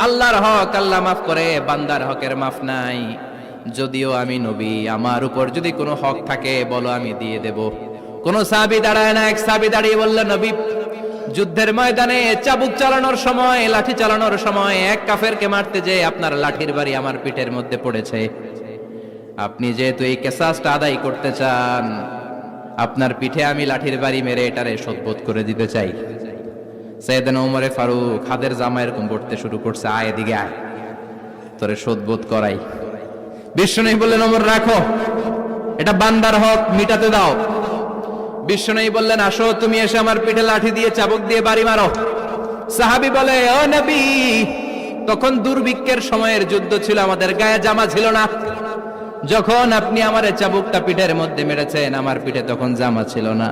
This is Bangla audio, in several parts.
আল্লাহর হক আল্লাহ মাফ করে, বান্দার হকের মাফ নাই। যদিও আমি নবী, আমার উপর যদি কোনো হক থাকে বলো, আমি দিয়ে দেব। কোন সাহাবী দাঁড়ায় না। এক সাহাবী দাঁড়িয়ে বলল, নবী, যুদ্ধের ময়দানে চাবুক চালানোর সময়, লাঠি চালানোর সময় এক কাফেরকে মারতে যে আপনার লাঠির বাড়ি আমার পিঠের মধ্যে পড়েছে। আপনি যেহেতু এই কিসাসটা আদায় করতে চান, আপনার পিঠে আমি লাঠির বাড়ি মেরে এটারে শোধবোধ করে দিতে চাই। সাইয়েদনা ওমরে ফারুক হাতের জামা এরকম করতে শুরু করছে, আয় এদিকে আয়, তোরে শোধবোধ করাই। বিশ্বনবী বললেন, ওমর রাখো, এটা বান্দার হক, মিটাতে দাও। বিশ্বনবী বললেন, আসো, তুমি এসে আমার পিঠে লাঠি দিয়ে চাবুক দিয়ে বাড়ি মারো। সাহাবী বলে, ও নবী, তখন দুর্ভিক্ষের সময়ের যুদ্ধ ছিল, আমাদের গায়ে জামা ছিল না। যখন আপনি আমার চাবুকটা পিঠের মধ্যে মেরেছেন, আমার পিঠে তখন জামা ছিল না।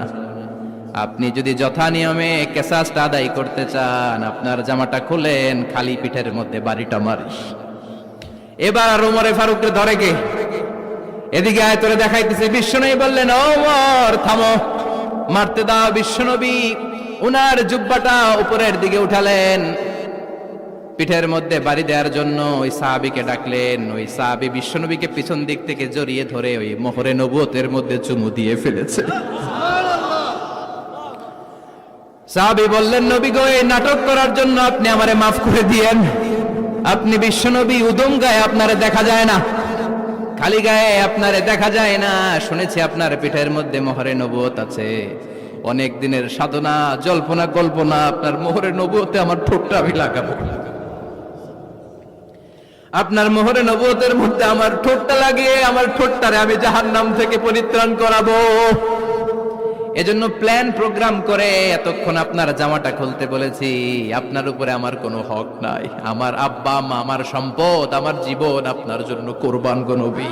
আপনি যদি যথা নিয়মে কিসাসটা আদায় করতে চান, আপনার জামাটা খুলেন, খালি পিঠের মধ্যে বাড়িটা মারিস। এবার আর ওমরে ফারুককে ধরে কে? এদিকে আয়, তোরে দেখাইতেছে। বিশ্বনবী বললেন, ওমর থামো, মারতে দাও। বিশ্বনবী উনার জুব্বাটা উপরের দিকে উঠালেন, পিঠের মধ্যে বাড়ি দেওয়ার জন্য ওই সাহাবীকে ডাকলেন। ওই সাহাবী বিশ্বনবীকে পিছন দিক থেকে জড়িয়ে ধরে ওই মোহরে নবুয়তের মধ্যে চুমু দিয়ে ফেলেছে। সাহাবী বললেন, নবী গো, এই নাটক করার জন্য আপনি আমারে মাফ করে দিয়েন। আপনি বিশ্বনবী, উদম গায়ে আপনারে দেখা যায় না, খালি গায়ে আপনারে দেখা যায় না। শুনেছি আপনার পিঠের মধ্যে মোহরে নবুয়ত আছে। অনেক দিনের সাধনা, জল্পনা কল্পনা, আপনার মোহরে নবুয়তে আমার ঠোঁটটা আমি লাগাবো। আপনার মোহরে নবুয়তের মধ্যে আমার ঠোঁটটা লাগিয়ে আমার ঠোঁটটারে আমি জাহান্নাম থেকে পরিত্রাণ করাবো। এজন্য প্ল্যান প্রোগ্রাম করে এতক্ষণ আপনার জামাটা খুলতে বলেছি। আপনার উপরে আমার কোনো হক নাই। আমার আব্বা মা, আমার সম্পদ, আমার জীবন আপনার জন্য কোরবান গো নবী।